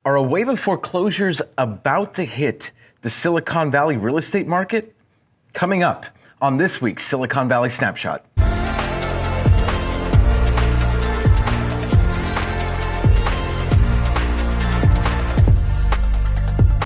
Are a wave of foreclosures about to hit the Silicon Valley real estate market? Coming up on this week's Silicon Valley Snapshot.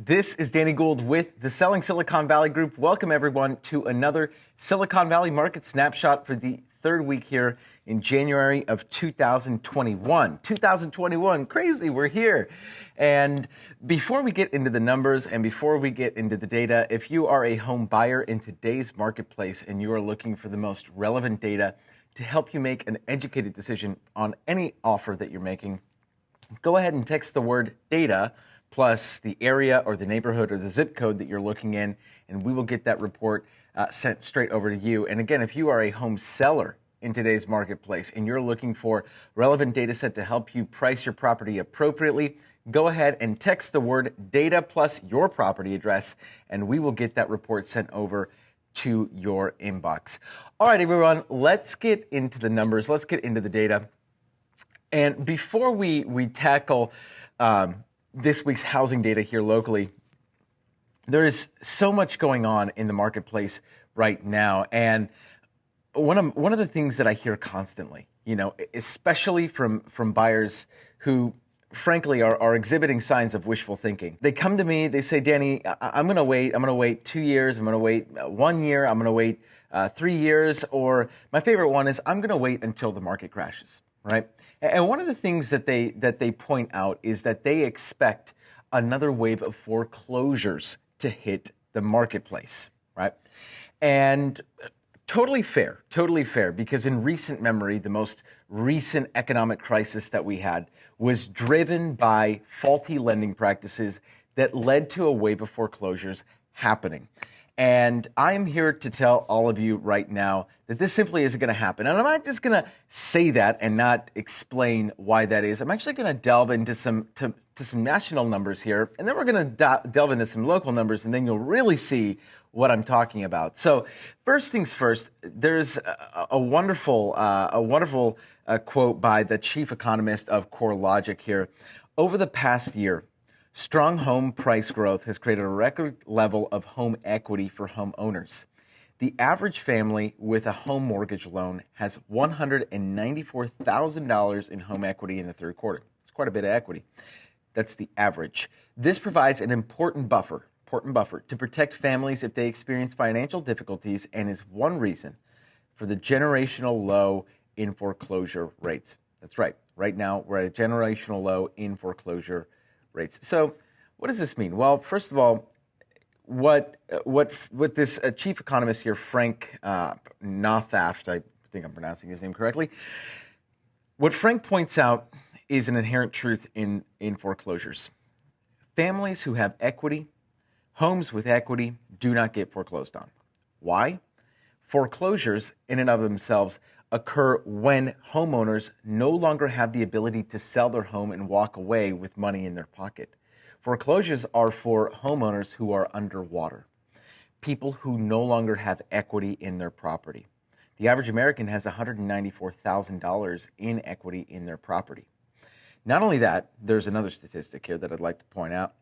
This is Danny Gould with the Selling Silicon Valley Group. Welcome everyone to another Silicon Valley Market Snapshot for the third week here in January of 2021. 2021, crazy, we're here. And before we get into the numbers and before we get into the data, if you are a home buyer in today's marketplace and you are looking for the most relevant data to help you make an educated decision on any offer that you're making, go ahead and text the word data plus the area or the neighborhood or the zip code that you're looking in, and we will get that report sent straight over to you. And again, if you are a home seller in today's marketplace and you're looking for relevant data set to help you price your property appropriately, go ahead and text the word data plus your property address, and we will get that report sent over to your inbox. All right, everyone, let's get into the numbers. Let's get into the data. And before we tackle this week's housing data here locally, there is so much going on in the marketplace right now. And one of the things that I hear constantly, especially from buyers who frankly are exhibiting signs of wishful thinking. They come to me, they say, Danny, I'm going to wait 2 years, I'm going to wait 1 year, I'm going to wait 3 years, or my favorite one is I'm going to wait until the market crashes, right? And one of the things that they point out is that they expect another wave of foreclosures to hit the marketplace, right? And totally fair, because in recent memory, the most recent economic crisis that we had was driven by faulty lending practices that led to a wave of foreclosures happening. And I am here to tell all of you right now that this simply isn't going to happen. And I'm not just going to say that and not explain why that is. I'm actually going to delve into some national numbers here, and then we're going to delve into some local numbers, and then you'll really see what I'm talking about. So first things first, there's a wonderful quote by the chief economist of CoreLogic here. Over the past year, strong home price growth has created a record level of home equity for homeowners. The average family with a home mortgage loan has $194,000 in home equity in the third quarter. It's quite a bit of equity. That's the average. This provides an important buffer to protect families if they experience financial difficulties, and is one reason for the generational low in foreclosure rates. That's right. Right now, we're at a generational low in foreclosure rates. So what does this mean? Well, first of all, what this chief economist here, Frank Nothaft, I think I'm pronouncing his name correctly, what Frank points out is an inherent truth in foreclosures. Families who have equity, homes with equity, do not get foreclosed on. Why? Foreclosures in and of themselves occur when homeowners no longer have the ability to sell their home and walk away with money in their pocket. Foreclosures are for homeowners who are underwater, people who no longer have equity in their property. The average American has $194,000 in equity in their property. Not only that, there's another statistic here that I'd like to point out.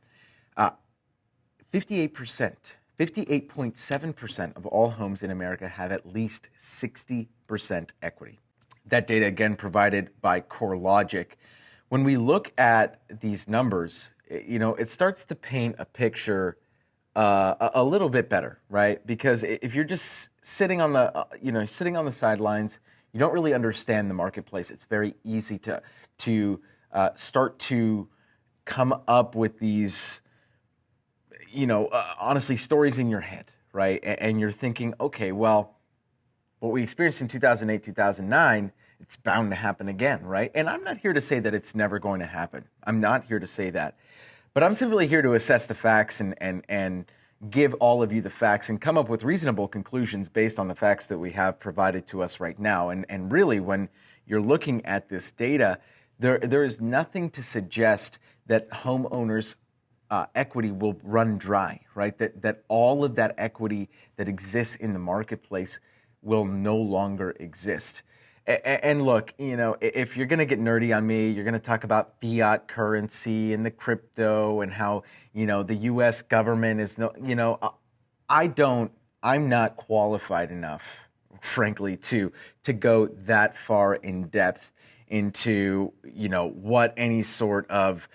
58.7% of all homes in America have at least 60% equity. That data, again, provided by CoreLogic. When we look at these numbers, it starts to paint a picture a little bit better, right? Because if you're just sitting on the sidelines, you don't really understand the marketplace. It's very easy to start to come up with these, honestly, stories in your head, right? And you're thinking, okay, well, what we experienced in 2008, 2009, it's bound to happen again, right? And I'm not here to say that it's never going to happen. I'm not here to say that. But I'm simply here to assess the facts and give all of you the facts and come up with reasonable conclusions based on the facts that we have provided to us right now. And really, when you're looking at this data, there is nothing to suggest that homeowners' equity will run dry, right? That all of that equity that exists in the marketplace will no longer exist. And look, if you're going to get nerdy on me, you're going to talk about fiat currency and the crypto and how, the US government is I'm not qualified enough, frankly, to go that far in depth into, what any sort of,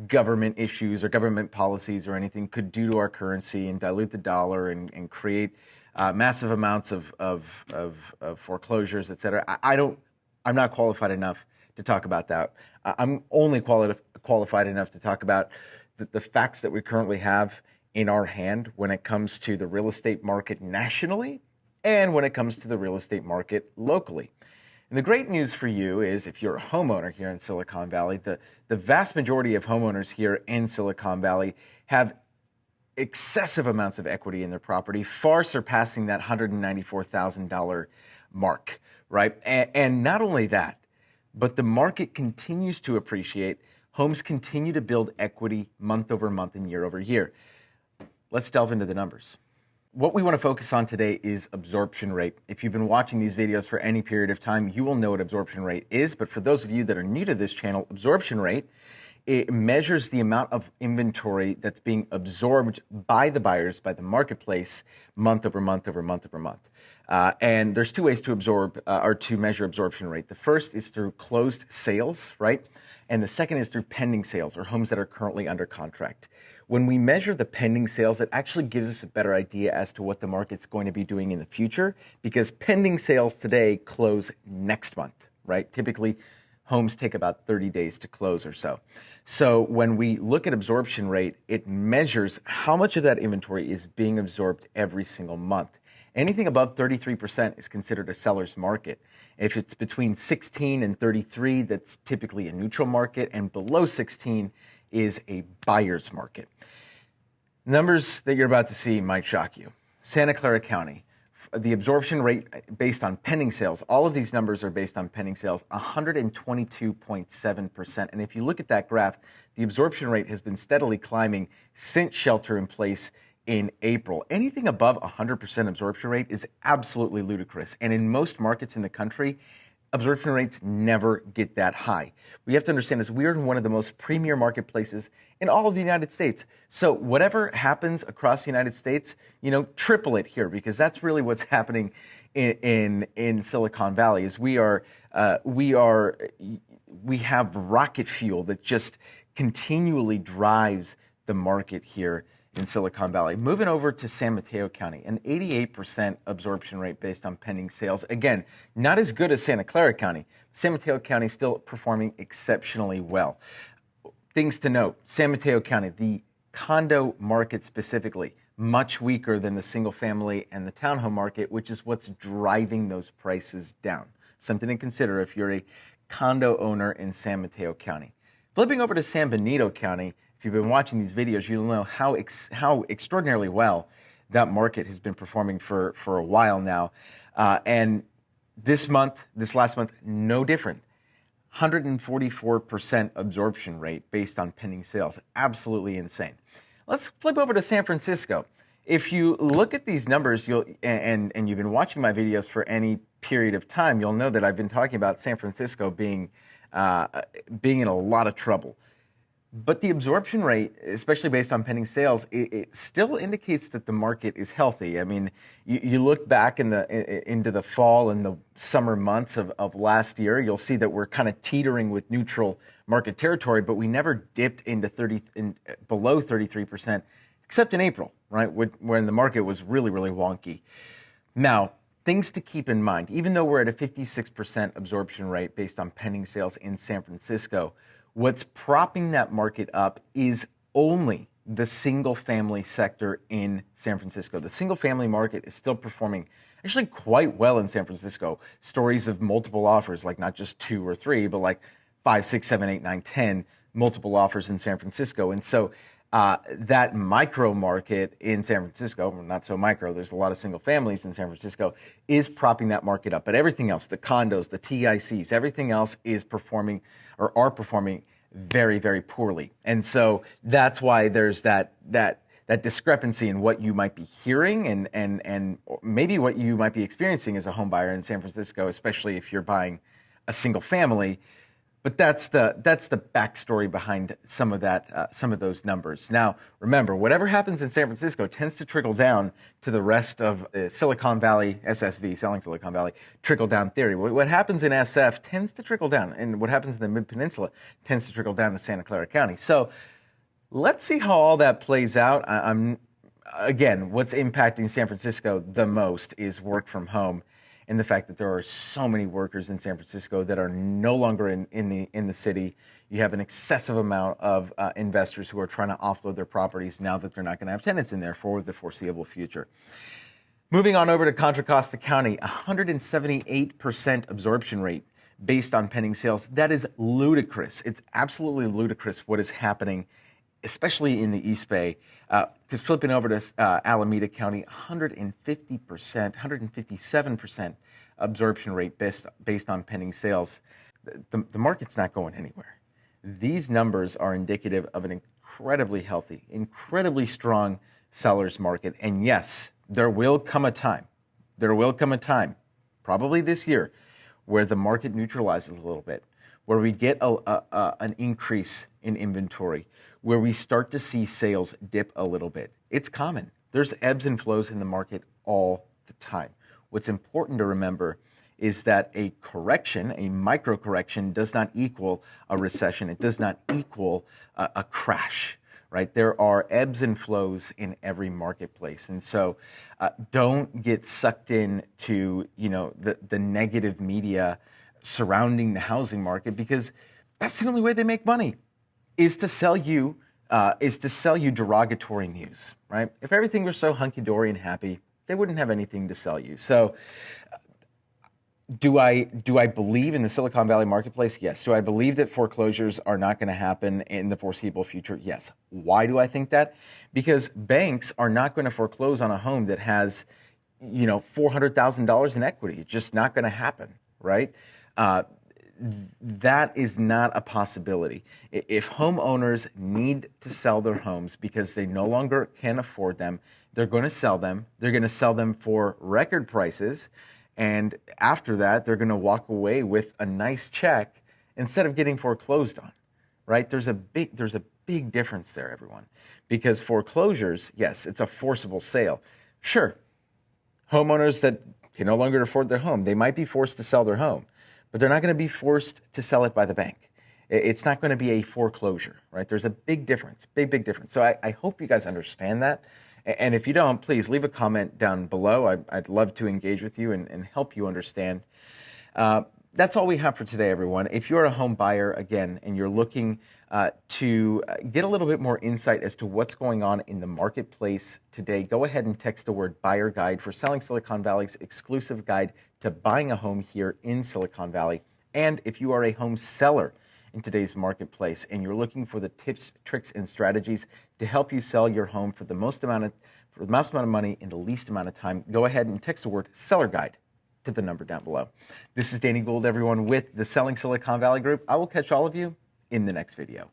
government issues or government policies or anything could do to our currency and dilute the dollar and create massive amounts of foreclosures, et cetera. I'm not qualified enough to talk about that. I'm only qualified enough to talk about the facts that we currently have in our hand when it comes to the real estate market nationally and when it comes to the real estate market locally. And the great news for you is if you're a homeowner here in Silicon Valley, the vast majority of homeowners here in Silicon Valley have excessive amounts of equity in their property, far surpassing that $194,000 mark, right? And not only that, but the market continues to appreciate. Homes continue to build equity month over month and year over year. Let's delve into the numbers. What we want to focus on today is absorption rate. If you've been watching these videos for any period of time, you will know what absorption rate is. But for those of you that are new to this channel, absorption rate, it measures the amount of inventory that's being absorbed by the buyers, by the marketplace, month over month over month over month. And there's two ways to absorb or to measure absorption rate. The first is through closed sales, right? And the second is through pending sales or homes that are currently under contract. When we measure the pending sales, it actually gives us a better idea as to what the market's going to be doing in the future, because pending sales today close next month, right? Typically, homes take about 30 days to close or so. So when we look at absorption rate, it measures how much of that inventory is being absorbed every single month. Anything above 33% is considered a seller's market. If it's between 16 and 33, that's typically a neutral market, and below 16 is a buyer's market. Numbers that you're about to see might shock you. Santa Clara County, the absorption rate based on pending sales, all of these numbers are based on pending sales, 122.7%. And if you look at that graph, the absorption rate has been steadily climbing since shelter in place in April. Anything above 100% absorption rate is absolutely ludicrous. And in most markets in the country, absorption rates never get that high. We have to understand is we are in one of the most premier marketplaces in all of the United States. So whatever happens across the United States, triple it here, because that's really what's happening in Silicon Valley. Is we have rocket fuel that just continually drives the market here in Silicon Valley. Moving over to San Mateo County, an 88% absorption rate based on pending sales. Again, not as good as Santa Clara County. San Mateo County still performing exceptionally well. Things to note, San Mateo County, the condo market specifically, much weaker than the single family and the townhome market, which is what's driving those prices down. Something to consider if you're a condo owner in San Mateo County. Flipping over to San Benito County, if you've been watching these videos, you'll know how extraordinarily well that market has been performing for a while now. And this last month, no different. 144% absorption rate based on pending sales. Absolutely insane. Let's flip over to San Francisco. If you look at these numbers, and you've been watching my videos for any period of time, you'll know that I've been talking about San Francisco being in a lot of trouble. But the absorption rate, especially based on pending sales, it still indicates that the market is healthy. I mean, you look back into the fall and the summer months of last year, you'll see that we're kind of teetering with neutral market territory, but we never dipped into below 33%, except in April, right, when the market was really, really wonky. Now, things to keep in mind, even though we're at a 56% absorption rate based on pending sales in San Francisco, what's propping that market up is only the single-family sector in San Francisco. The single-family market is still performing actually quite well in San Francisco. Stories of multiple offers, like not just 2 or 3, but like 5, 6, 7, 8, 9, 10 multiple offers in San Francisco. And so that micro market in San Francisco, well, not so micro, there's a lot of single families in San Francisco, is propping that market up. But everything else, the condos, the TICs, everything else is performing or are performing very, very poorly. And so that's why there's that that discrepancy in what you might be hearing and maybe what you might be experiencing as a home buyer in San Francisco, especially if you're buying a single family. But that's the backstory behind some of that, some of those numbers. Now, remember, whatever happens in San Francisco tends to trickle down to the rest of Silicon Valley, SSV, selling Silicon Valley, trickle down theory. What happens in SF tends to trickle down, and what happens in the Mid-Peninsula tends to trickle down to Santa Clara County. So let's see how all that plays out. Again, what's impacting San Francisco the most is work from home, and the fact that there are so many workers in San Francisco that are no longer in the city. You have an excessive amount of investors who are trying to offload their properties now that they're not going to have tenants in there for the foreseeable future. Moving on over to Contra Costa County, 178% absorption rate based on pending sales. That is ludicrous. It's absolutely ludicrous what is happening, especially in the East Bay. Because flipping over to Alameda County, 150%, 157% absorption rate based on pending sales. The market's not going anywhere. These numbers are indicative of an incredibly healthy, incredibly strong seller's market. And yes, there will come a time, probably this year, where the market neutralizes a little bit, where we get an increase in inventory, where we start to see sales dip a little bit. It's common. There's ebbs and flows in the market all the time. What's important to remember is that a correction, a micro correction, does not equal a recession. It does not equal a crash, right? There are ebbs and flows in every marketplace. And so don't get sucked into, the negative media surrounding the housing market, because that's the only way they make money, is to sell you derogatory news, right? If everything were so hunky-dory and happy, they wouldn't have anything to sell you. So do I believe in the Silicon Valley marketplace? Yes. Do I believe that foreclosures are not going to happen in the foreseeable future? Yes. Why do I think that? Because banks are not going to foreclose on a home that has, $400,000 in equity. It's just not going to happen, right? That is not a possibility. If homeowners need to sell their homes because they no longer can afford them, they're going to sell them. They're going to sell them for record prices. And after that, they're going to walk away with a nice check instead of getting foreclosed on, right? There's a big difference there, everyone. Because foreclosures, yes, it's a forcible sale. Sure, homeowners that can no longer afford their home, they might be forced to sell their home, but they're not going to be forced to sell it by the bank. It's not going to be a foreclosure, right? There's a big difference, big difference. So I hope you guys understand that. And if you don't, please leave a comment down below. I'd love to engage with you and help you understand. That's all we have for today, everyone. If you're a home buyer, again, and you're looking to get a little bit more insight as to what's going on in the marketplace today, go ahead and text the word buyer guide for Selling Silicon Valley's exclusive guide to buying a home here in Silicon Valley. And if you are a home seller in today's marketplace and you're looking for the tips, tricks, and strategies to help you sell your home for the most amount of money in the least amount of time, go ahead and text the word seller guide to the number down below. This is Danny Gould, everyone, with the Selling Silicon Valley Group. I will catch all of you in the next video.